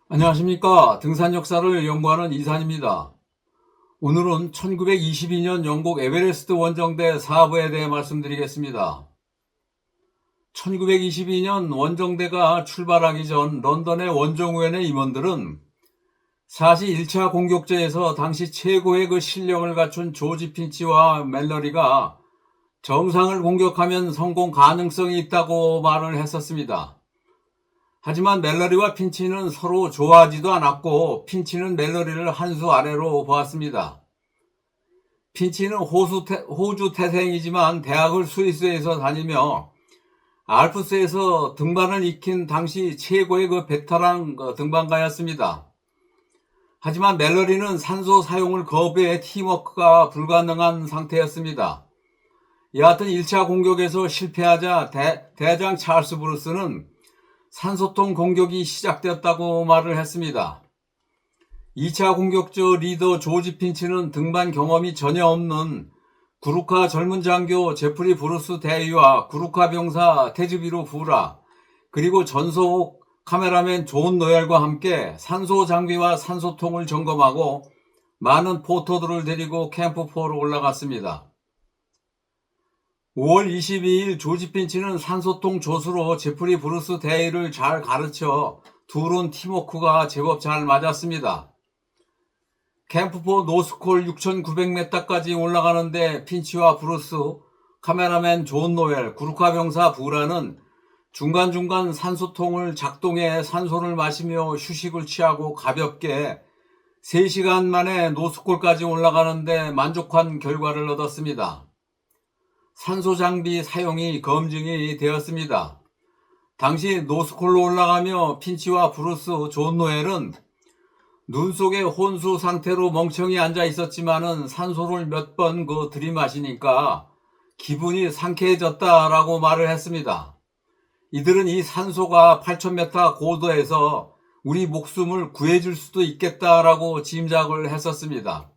안녕하십니까. 등산 역사를 연구하는 이산입니다. 오늘은 1922년 영국 에베레스트 원정대 사부에 대해 말씀드리겠습니다. 1922년 원정대가 출발하기 전 런던의 원정우연의 임원들은 사실 1차 공격제에서 당시 최고의 실력을 갖춘 조지 핀치와 멜러리가 정상을 공격하면 성공 가능성이 있다고 말을 했었습니다. 하지만 멜러리와 핀치는 서로 좋아하지도 않았고 핀치는 멜러리를 한 수 아래로 보았습니다. 핀치는 호주 태생이지만 대학을 스위스에서 다니며 알프스에서 등반을 익힌 당시 최고의 베테랑 등반가였습니다. 하지만 멜러리는 산소 사용을 거부해 팀워크가 불가능한 상태였습니다. 여하튼 1차 공격에서 실패하자 대장 찰스 브루스는 산소통 공격이 시작되었다고 말을 했습니다. 2차 공격저 리더 조지 핀치는 등반 경험이 전혀 없는 구루카 젊은 장교 제프리 브루스 대위와 구루카 병사 테즈비루 부라 그리고 전소옥 카메라맨 존 노엘과 함께 산소 장비와 산소통을 점검하고 많은 포터들을 데리고 캠프4로 올라갔습니다. 5월 22일 조지 핀치는 산소통 조수로 제프리 브루스 대위를 잘 가르쳐 둘은 팀워크가 제법 잘 맞았습니다. 캠프4 노스콜 6,900m까지 올라가는데 핀치와 브루스, 카메라맨 존 노엘, 구루카 병사 부라는 중간중간 산소통을 작동해 산소를 마시며 휴식을 취하고 가볍게 3시간 만에 노스콜까지 올라가는데 만족한 결과를 얻었습니다. 산소 장비 사용이 검증이 되었습니다. 당시 노스콜로 올라가며 핀치와 브루스, 존 노엘은 눈 속에 혼수 상태로 멍청이 앉아 있었지만은 산소를 몇 번 들이마시니까 기분이 상쾌해졌다라고 말을 했습니다. 이들은 이 산소가 8,000m 고도에서 우리 목숨을 구해줄 수도 있겠다라고 짐작을 했었습니다.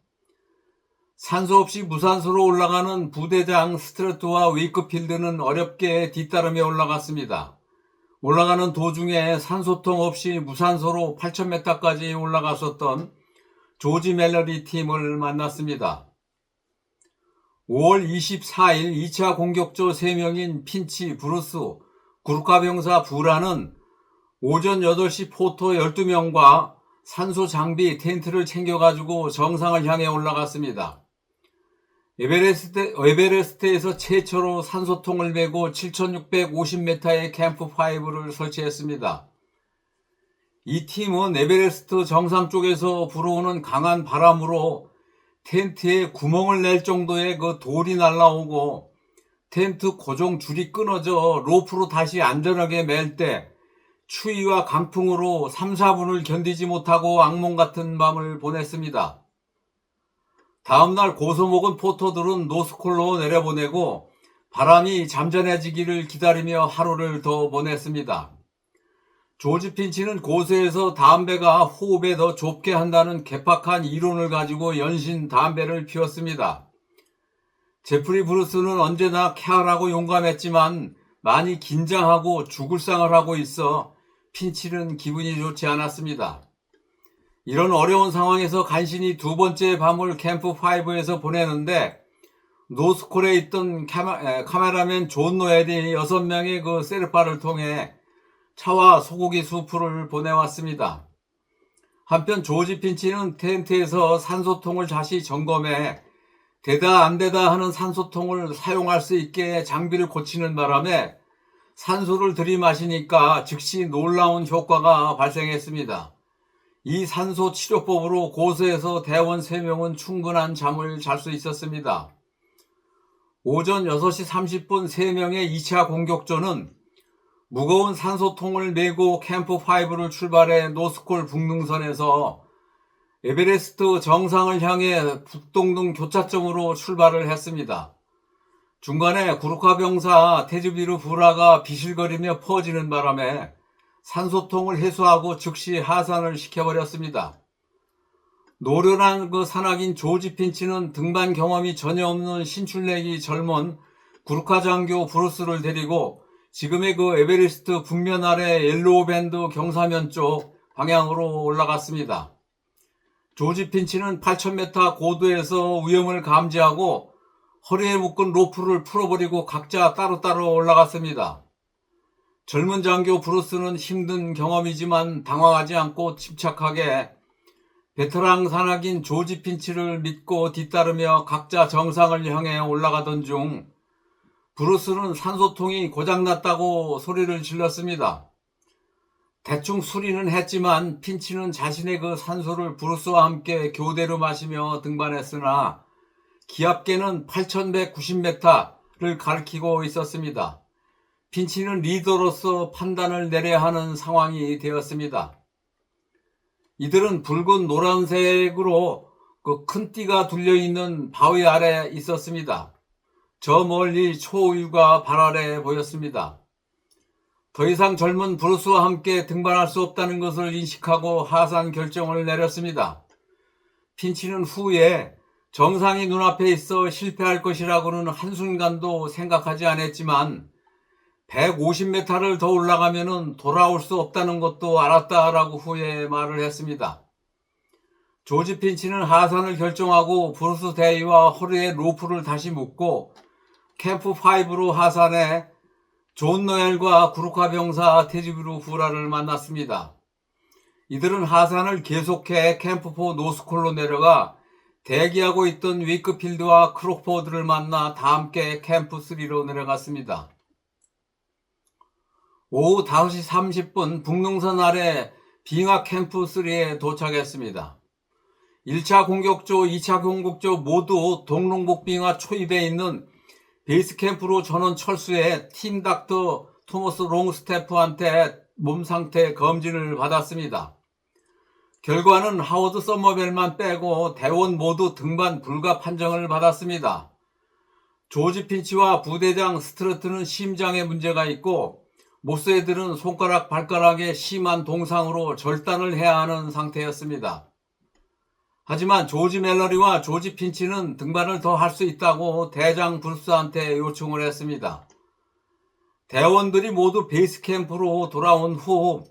산소 없이 무산소로 올라가는 부대장 스트레트와 웨이크필드는 어렵게 뒤따르며 올라갔습니다. 올라가는 도중에 산소통 없이 무산소로 8,000m까지 올라갔었던 조지 멜러리 팀을 만났습니다. 5월 24일 2차 공격조 3명인 핀치, 브루스, 구루카 병사 부라는 오전 8시 포터 12명과 산소 장비 텐트를 챙겨가지고 정상을 향해 올라갔습니다. 에베레스트에서 최초로 산소통을 메고 7,650m의 캠프5를 설치했습니다. 이 팀은 에베레스트 정상 쪽에서 불어오는 강한 바람으로 텐트에 구멍을 낼 정도의 돌이 날라오고 텐트 고정 줄이 끊어져 로프로 다시 안전하게 맬 때 추위와 강풍으로 3, 4분을 견디지 못하고 악몽 같은 밤을 보냈습니다. 다음날 고소먹은 포터들은 노스콜로 내려보내고 바람이 잠잠해지기를 기다리며 하루를 더 보냈습니다. 조지 핀치는 고소해서 담배가 호흡에 더 좁게 한다는 개팍한 이론을 가지고 연신 담배를 피웠습니다. 제프리 브루스는 언제나 쾌활하고 용감했지만 많이 긴장하고 죽을 상을 하고 있어 핀치는 기분이 좋지 않았습니다. 이런 어려운 상황에서 간신히 두 번째 밤을 캠프5에서 보내는데 노스콜에 있던 카메라맨 존 노엘이 6명의 세르파를 통해 차와 소고기 수프를 보내왔습니다. 한편 조지 핀치는 텐트에서 산소통을 다시 점검해 되다 안 되다 하는 산소통을 사용할 수 있게 장비를 고치는 바람에 산소를 들이마시니까 즉시 놀라운 효과가 발생했습니다. 이 산소 치료법으로 고소해서 대원 3명은 충분한 잠을 잘 수 있었습니다. 오전 6시 30분 3명의 2차 공격조는 무거운 산소통을 메고 캠프5를 출발해 노스콜 북능선에서 에베레스트 정상을 향해 북동릉 교차점으로 출발을 했습니다. 중간에 구루카 병사 테즈비루 부라가 비실거리며 퍼지는 바람에 산소통을 해소하고 즉시 하산을 시켜버렸습니다. 노련한 산악인 조지 핀치는 등반 경험이 전혀 없는 신출내기 젊은 구루카 장교 브루스를 데리고 지금의 에베레스트 북면 아래 옐로우 밴드 경사면 쪽 방향으로 올라갔습니다. 조지 핀치는 8,000m 고도에서 위험을 감지하고 허리에 묶은 로프를 풀어버리고 각자 따로따로 올라갔습니다. 젊은 장교 브루스는 힘든 경험이지만 당황하지 않고 침착하게 베테랑 산악인 조지 핀치를 믿고 뒤따르며 각자 정상을 향해 올라가던 중 브루스는 산소통이 고장났다고 소리를 질렀습니다. 대충 수리는 했지만 핀치는 자신의 그 산소를 브루스와 함께 교대로 마시며 등반했으나 기압계는 8,190m를 가리키고 있었습니다. 핀치는 리더로서 판단을 내려야 하는 상황이 되었습니다. 이들은 붉은 노란색으로 그 큰 띠가 둘려있는 바위 아래 있었습니다. 저 멀리 초울과 발 아래 보였습니다. 더 이상 젊은 브루스와 함께 등반할 수 없다는 것을 인식하고 하산 결정을 내렸습니다. 핀치는 후에 정상이 눈앞에 있어 실패할 것이라고는 한순간도 생각하지 않았지만 150m를 더 올라가면 돌아올 수 없다는 것도 알았다라고 후에 말을 했습니다. 조지 핀치는 하산을 결정하고 브루스 대위와 허리에 로프를 다시 묶고 캠프 5로 하산해 존 노엘과 구루카 병사 테지브루 후라를 만났습니다. 이들은 하산을 계속해 캠프 4 노스콜로 내려가 대기하고 있던 위크필드와 크로포드를 만나 다 함께 캠프 3로 내려갔습니다. 오후 5시 30분 북능선 아래 빙하 캠프 3에 도착했습니다. 1차 공격조, 2차 공격조 모두 동롱북 빙하 초입에 있는 베이스 캠프로 전원 철수해 팀 닥터 토머스 롱스태프한테 몸 상태 검진을 받았습니다. 결과는 하워드 서머벨만 빼고 대원 모두 등반 불가 판정을 받았습니다. 조지 핀치와 부대장 스트러트는 심장에 문제가 있고 모스애들은 손가락 발가락에 심한 동상으로 절단을 해야 하는 상태였습니다. 하지만 조지 멜러리와 조지 핀치는 등반을 더 할 수 있다고 대장 브루스한테 요청을 했습니다. 대원들이 모두 베이스 캠프로 돌아온 후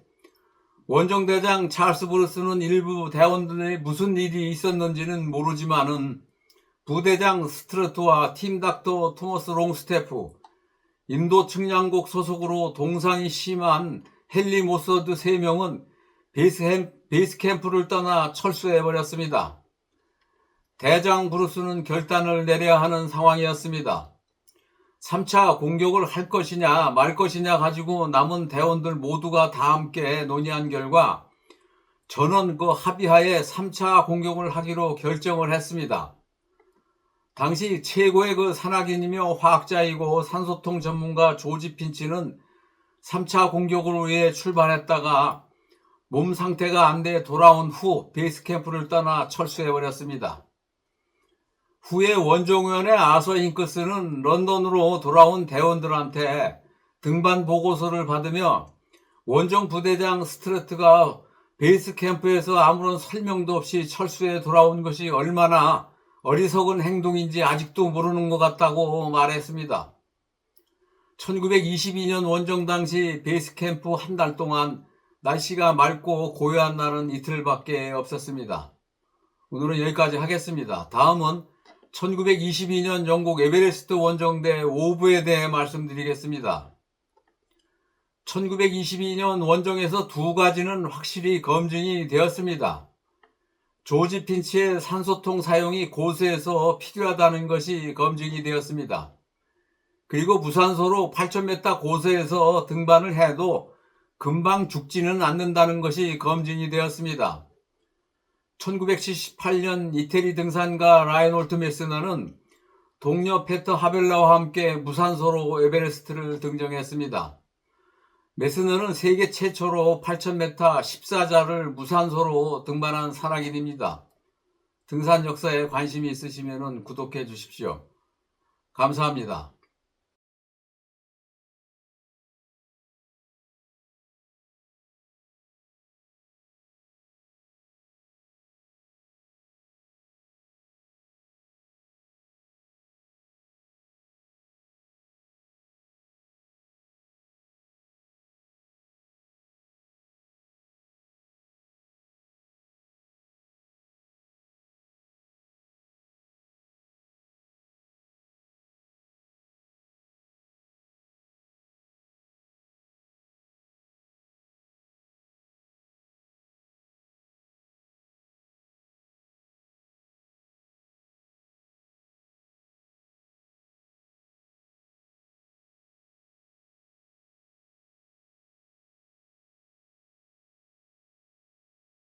원정대장 찰스 브루스는 일부 대원들의 무슨 일이 있었는지는 모르지만은 부대장 스트러트와 팀 닥터 토머스 롱스태프, 인도 측량국 소속으로 동상이 심한 헨리 모서드 3명은 베이스 캠프를 떠나 철수해버렸습니다. 대장 브루스는 결단을 내려야 하는 상황이었습니다. 3차 공격을 할 것이냐 말 것이냐 가지고 남은 대원들 모두가 다 함께 논의한 결과 전원 합의하에 3차 공격을 하기로 결정을 했습니다. 당시 최고의 산악인이며 화학자이고 산소통 전문가 조지 핀치는 3차 공격을 위해 출발했다가 몸 상태가 안 돼 돌아온 후 베이스 캠프를 떠나 철수해버렸습니다. 후에 원정위원회 아서 잉크스는 런던으로 돌아온 대원들한테 등반 보고서를 받으며 원정 부대장 스트러트가 베이스 캠프에서 아무런 설명도 없이 철수해 돌아온 것이 얼마나 어리석은 행동인지 아직도 모르는 것 같다고 말했습니다. 1922년 원정 당시 베이스 캠프 한 달 동안 날씨가 맑고 고요한 날은 이틀밖에 없었습니다. 오늘은 여기까지 하겠습니다. 다음은 1922년 영국 에베레스트 원정대 오브에 대해 말씀드리겠습니다. 1922년 원정에서 두 가지는 확실히 검증이 되었습니다. 조지 핀치의 산소통 사용이 고수에서 필요하다는 것이 검증이 되었습니다. 그리고 무산소로 8,000m 고수에서 등반을 해도 금방 죽지는 않는다는 것이 검증이 되었습니다. 1978년 이태리 등산가 라이놀트 메스너는 동료 페터 하벨라와 함께 무산소로 에베레스트를 등정했습니다. 메스너는 세계 최초로 8,000m 14자를 무산소로 등반한 산악인입니다. 등산 역사에 관심이 있으시면 구독해 주십시오. 감사합니다.